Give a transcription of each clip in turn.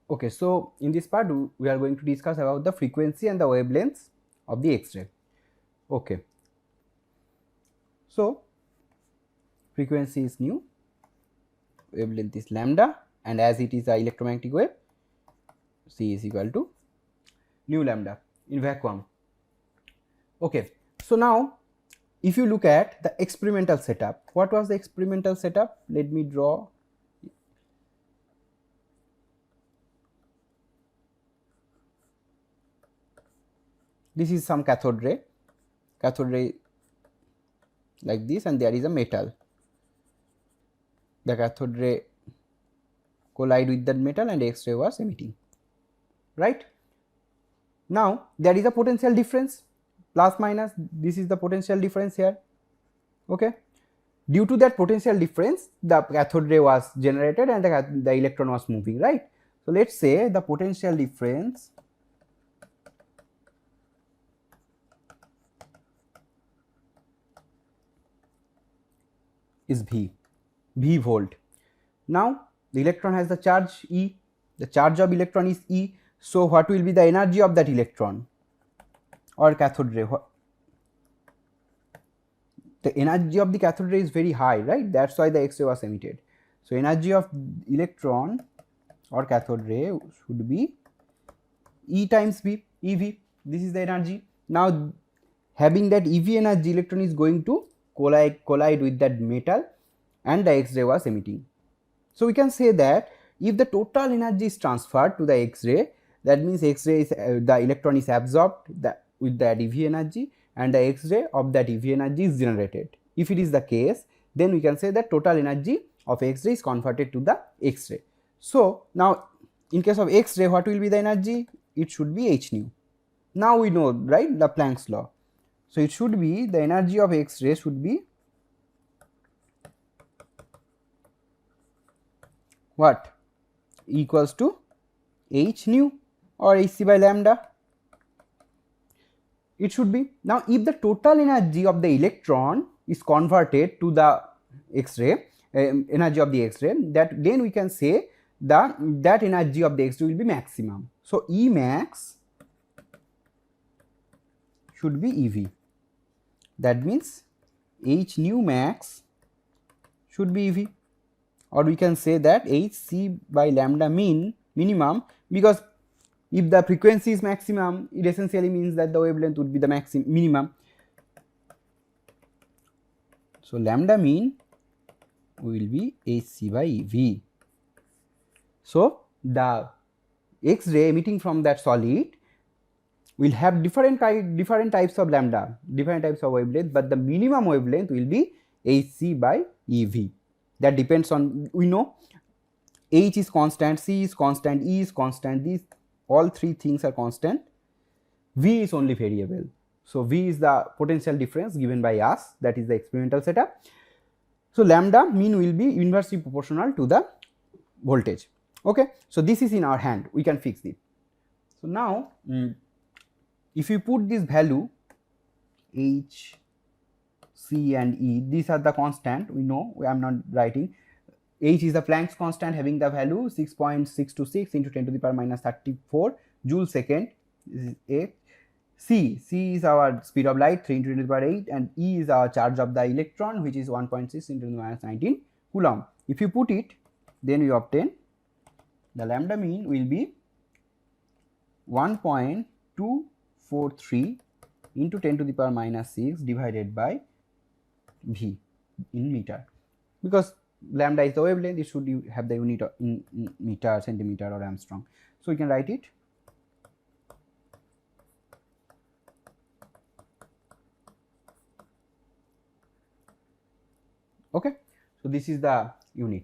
Okay, so in this part we are going to discuss about the frequency and the wavelengths of the X-ray. Okay, so frequency is nu, wavelength is lambda, and as it is a electromagnetic wave, C is equal to nu lambda in vacuum. Okay, so now if you look at the experimental setup, what was the experimental setup? Let me draw. This is some cathode ray like this, and there is a metal. The cathode ray collide with that metal and X-ray was emitting, right? Now there is a potential difference, plus minus, this is the potential difference here. Okay, due to that potential difference the cathode ray was generated and the electron was moving, right? So let's say the potential difference is V volt. Now the electron has the charge E, the charge of electron is E, so what will be the energy of that electron or cathode ray? The energy of the cathode ray is very high, right? That's why the X-ray was emitted. So energy of electron or cathode ray should be E times V, EV. This is the energy. Now having that EV energy, electron is going to collide with that metal and the X-ray was emitting. So we can say that if the total energy is transferred to the X-ray, that means X-ray is the electron is absorbed with that EV energy and the X-ray of that EV energy is generated. If it is the case, then we can say that total energy of X-ray is converted to the X-ray. So now in case of X-ray, what will be the energy? It should be h nu. Now we know, right, the Planck's law. So it should be the energy of X-ray should be what? Equals to h nu or hc by lambda. It should be. Now if the total energy of the electron is converted to the X-ray, energy of the X-ray, that then we can say that energy of the X-ray will be maximum. So E max should be EV. That means h nu max should be EV, or we can say that hc by lambda minimum, because if the frequency is maximum, it essentially means that the wavelength would be the minimum. So lambda mean will be hc by EV. So the X-ray emitting from that solid will have different types of lambda, different types of wavelength, but the minimum wavelength will be hc by EV. That depends on, we know h is constant, c is constant, e is constant, these all three things are constant, v is only variable. So v is the potential difference given by us, that is the experimental setup. So lambda mean will be inversely proportional to the voltage. Okay, so this is in our hand, we can fix it. So now if you put this value h, c and e, these are the constant, we know, I am not writing. H is the Planck's constant having the value 6.626 into 10 to the power minus 34 joule second. This is A. C is our speed of light 3 into 10 to the power 8, and E is our charge of the electron, which is 1.6 into 10 to the minus 19 coulomb. If you put it, then we obtain the lambda mean will be 1.243 into 10 to the power minus 6 divided by V in meter, because lambda is the wavelength, it should have the unit in meter, centimeter or Armstrong. So we can write it. Okay, so this is the unit.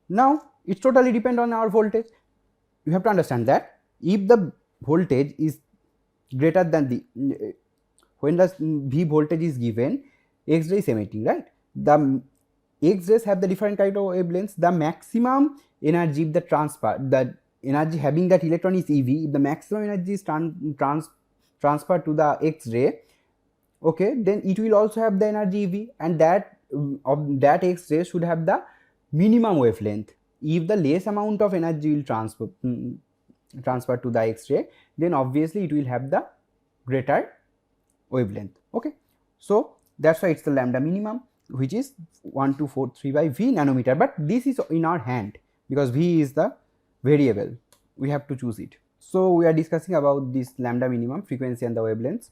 Now it totally depends on our voltage. You have to understand that if the voltage is greater than the when the V voltage is given, X-ray is emitting, right? The X-rays have the different kind of wavelengths. The maximum energy, the energy having that electron is EV. If the maximum energy is transferred to the X-ray, okay, then it will also have the energy EV, and that of that X-ray should have the minimum wavelength. If the less amount of energy will transferred to the X-ray, then obviously it will have the greater wavelength. Okay, so that's why it's the lambda minimum, which is 1243 by V nanometer, but this is in our hand because V is the variable, we have to choose it. So we are discussing about this lambda minimum, frequency and the wavelengths.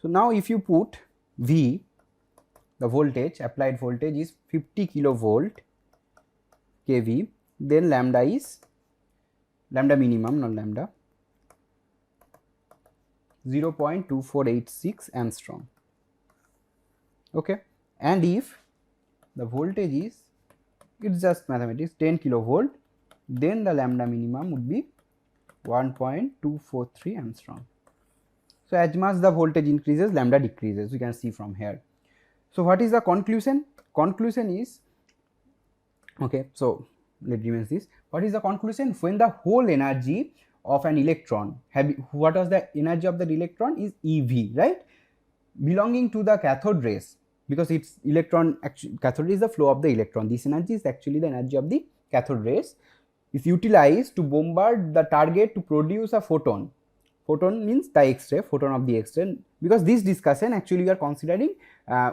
So now if you put V, the voltage, applied voltage is 50 kilovolt kV, then lambda is lambda minimum, not lambda, 0.2486 angstrom. Okay, and if the voltage is, it's just mathematics, 10 kilovolt, then the lambda minimum would be 1.243 angstrom. So as much the voltage increases, lambda decreases, we can see from here. So what is the conclusion? Conclusion is, okay, so let me remain this. What is the conclusion? When the whole energy of an electron, what was the energy of the electron is EV, right, belonging to the cathode rays, because its electron, actually cathode is the flow of the electron, this energy is actually the energy of the cathode rays, is utilized to bombard the target to produce a photon. Photon means the X-ray, photon of the X-ray, because this discussion actually we are considering,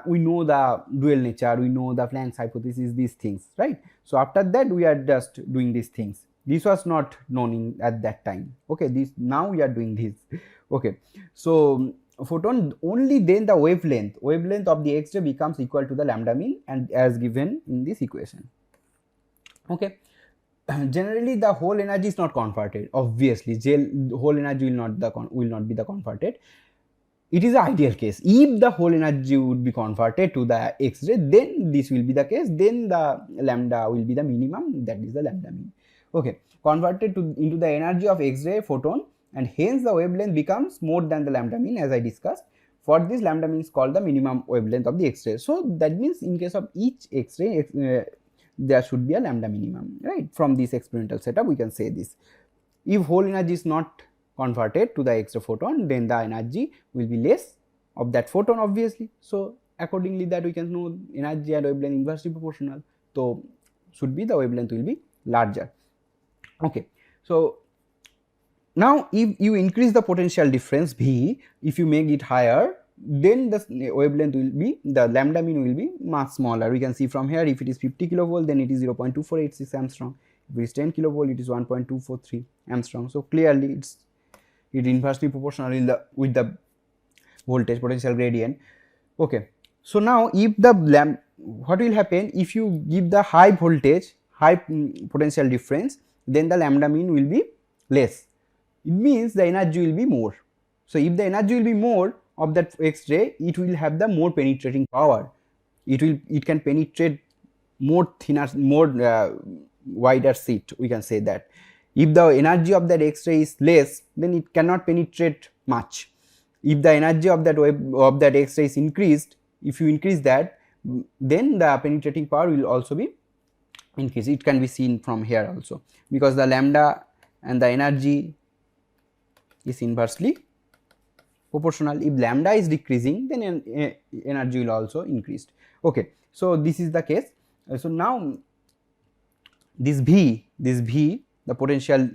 we know the dual nature, we know the Planck's hypothesis, these things, right. So after that we are just doing these things, this was not known at that time. Okay, this now we are doing this. Okay, so photon, only then the wavelength of the X-ray becomes equal to the lambda mean, and as given in this equation. Okay, generally the whole energy is not converted, obviously whole energy will not be the converted. It is an ideal case. If the whole energy would be converted to the X-ray, then this will be the case, then the lambda will be the minimum, that is the lambda mean. Okay, converted into the energy of X-ray photon, and hence the wavelength becomes more than the lambda mean, as I discussed. For this, lambda mean is called the minimum wavelength of the X-ray. So that means in case of each X-ray, there should be a lambda minimum, right. From this experimental setup we can say this. If whole energy is not converted to the X-ray photon, then the energy will be less of that photon, obviously. So accordingly that we can know energy and wavelength inversely proportional, so should be the wavelength will be larger. Okay, so now if you increase the potential difference V, if you make it higher, then the wavelength will be, the lambda mean will be much smaller. We can see from here, if it is 50 kilovolt, then it is 0.2486 angstrom. If it is 10 kilovolt, it is 1.243 angstrom. So clearly it inversely proportional with the voltage potential gradient. Okay, so now if the what will happen if you give the high voltage, high potential difference, then the lambda mean will be less. It means the energy will be more. So if the energy will be more of that X-ray, it will have the more penetrating power. It can penetrate more thinner, more wider sheet, we can say that. If the energy of that X-ray is less, then it cannot penetrate much. If the energy of that X-ray is increased, if you increase that, then the penetrating power will also be increased. It can be seen from here also, because the lambda and the energy is inversely proportional. If lambda is decreasing, then energy will also increase. Okay, so this is the case. So now this V, the potential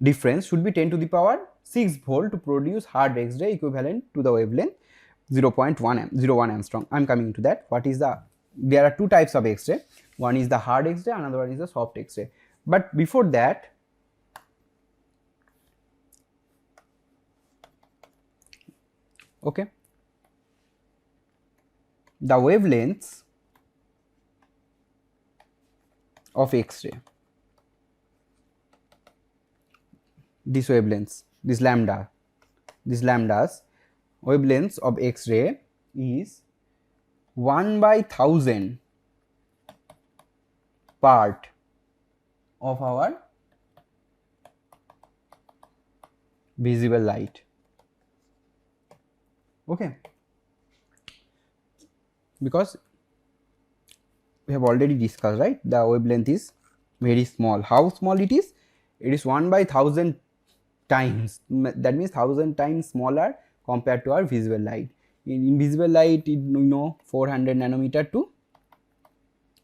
difference should be 10 to the power 6 volt to produce hard X-ray equivalent to the wavelength 0.01 angstrom. I am coming to that. What is there are two types of X-ray. One is the hard X-ray, another one is the soft X-ray. But before that, okay, the wavelengths of X-ray, these wavelengths, this lambdas wavelengths of X-ray is 1/1000 part of our visible light. Okay, because we have already discussed, right, the wavelength is very small. How small it is? It is 1/1000 times, that means 1000 times smaller compared to our visible light. In visible light, we know 400 nanometer to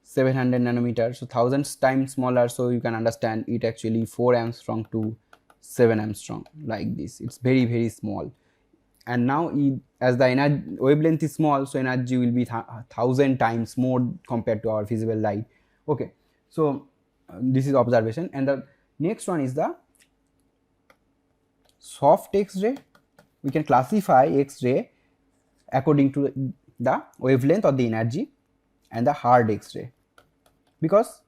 700 nanometer, so 1000 times smaller. So you can understand it actually 4 angstrom to 7 angstrom, like this. It's very, very small. And now as the energy wavelength is small, so energy will be 1000 times more compared to our visible light. Okay, so this is observation. And the next one is the soft X-ray. We can classify X-ray according to the wavelength or the energy, and the hard X-ray, because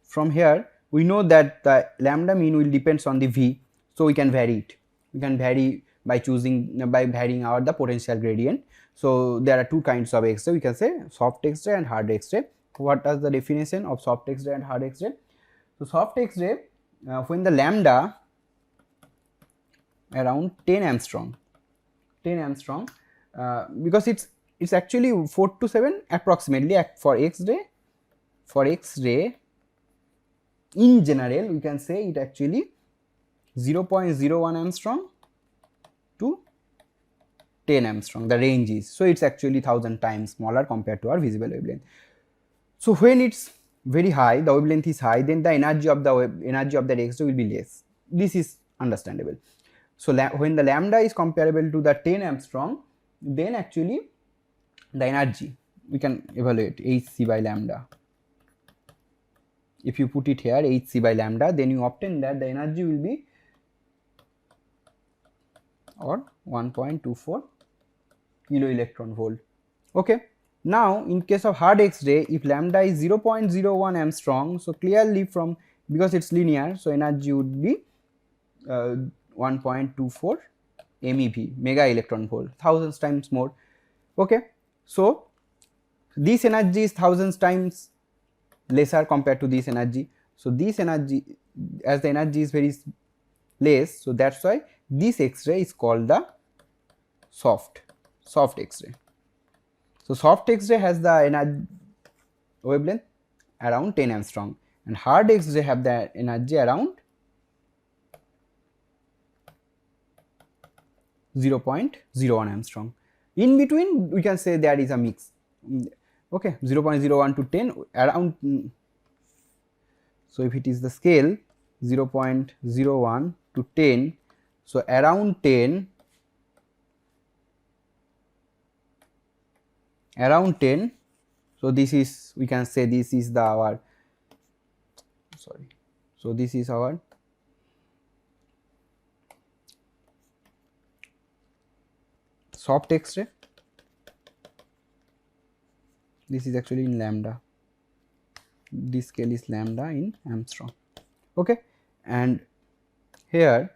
from here we know that the lambda mean will depends on the V, so we can vary it. We can vary by varying our the potential gradient. So there are two kinds of X-ray. We can say soft X-ray and hard X-ray. What is the definition of soft X-ray and hard X-ray? So soft X-ray, when the lambda around 10 angstrom, because it's actually 4 to 7 approximately for X-ray. For X-ray in general, we can say it actually 0.01 angstrom to 10 angstrom, the range is. So it's actually 1000 times smaller compared to our visible wavelength. So when it's very high, the wavelength is high, then the energy of the X-ray will be less. This is understandable. So when the lambda is comparable to the 10 angstrom, then actually the energy we can evaluate hc by lambda. If you put it here hc by lambda, then you obtain that the energy will be or 1.24 kilo electron volt. Okay. Now in case of hard X-ray, if lambda is 0.01 angstrom, so clearly from, because it's linear, so energy would be 1.24 MeV, mega electron volt, thousands times more. Okay, so this energy is thousands times lesser compared to this energy. So this energy, as the energy is very less, so that's why this X-ray is called the soft X-ray. So soft X-ray has the energy wavelength around 10 angstrom, and hard X-ray have the energy around 0.01 angstrom. In between, we can say there is a mix. Okay, 0.01 to 10 around. So if it is the scale 0.01 to 10, so around 10, so this is, we can say this is the our, sorry, so this is our soft X-ray. This is actually in lambda, this scale is lambda in angstrom. Okay, and here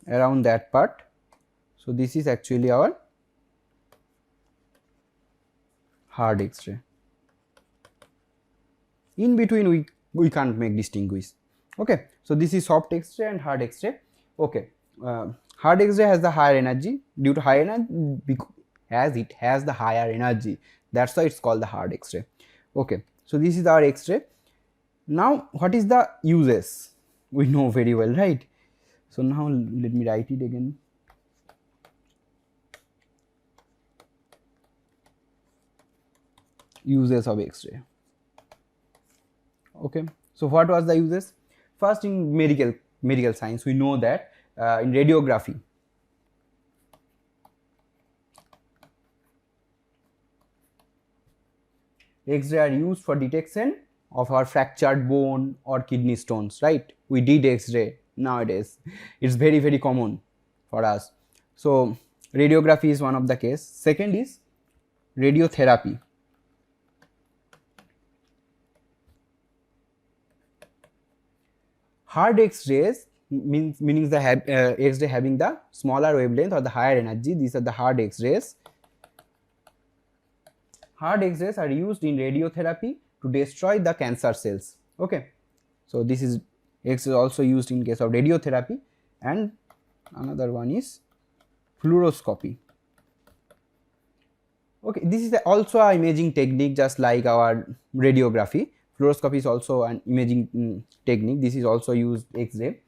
around that part, so this is actually our hard X-ray. In between we can't make distinguish. Okay, so this is soft X-ray and hard X-ray. Okay, hard X-ray has the higher energy, due to higher energy, as it has the higher energy, that's why it's called the hard X-ray. Okay, so this is our X-ray. Now what is the uses? We know very well, right? So now let me write it again. Uses of X-ray. Okay, so what was the uses? First, in medical science, we know that in radiography, X-ray are used for detection of our fractured bone or kidney stones, right? We did X-ray nowadays. It's very, very common for us. So radiography is one of the case. Second is radiotherapy. Hard X-rays meaning the X-ray having the smaller wavelength or the higher energy. These are the hard X-rays. Hard X-rays are used in radiotherapy to destroy the cancer cells. Okay, so this is X-ray also used in case of radiotherapy, and another one is fluoroscopy. Okay, this is also an imaging technique, just like our radiography. Fluoroscopy is also an imaging technique. This is also used X-ray.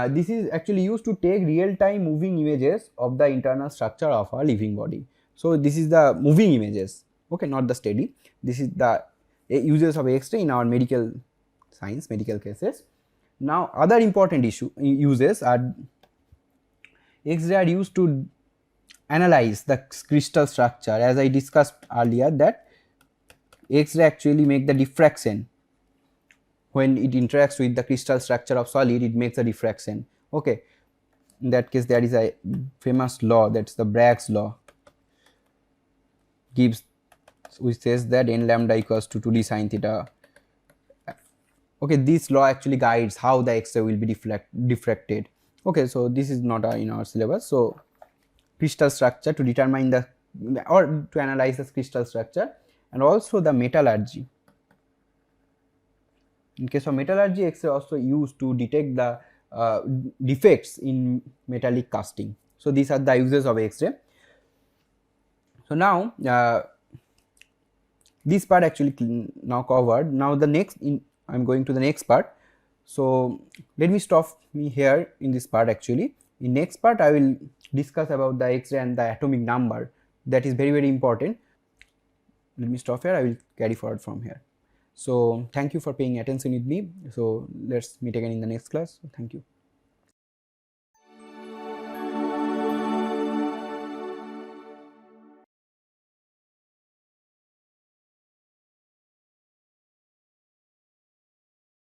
This is actually used to take real-time moving images of the internal structure of our living body. So this is the moving images. okay, not the steady. This is the uses of X-ray in our medical science, medical cases. Now other important uses are X-ray are used to analyze the crystal structure. As I discussed earlier, that X-ray actually make the diffraction. When it interacts with the crystal structure of solid, it makes a diffraction. Okay, in that case there is a famous law, that's the Bragg's law, gives, which says that n lambda equals to 2d sin theta. Okay, this law actually guides how the X-ray will be diffracted. Okay, so this is not in our syllabus. So crystal structure to determine the, or to analyze the crystal structure, and also the metallurgy. In case of metallurgy, X-ray also used to detect the defects in metallic casting. So these are the uses of X-ray. So now this part actually now covered. Now the next, I'm going to the next part. So let me stop here in this part. Actually, in next part I will discuss about the X-ray and the atomic number. That is very, very important. Let me stop here. I will carry forward from here. So thank you for paying attention with me. So let's meet again in the next class. Thank you.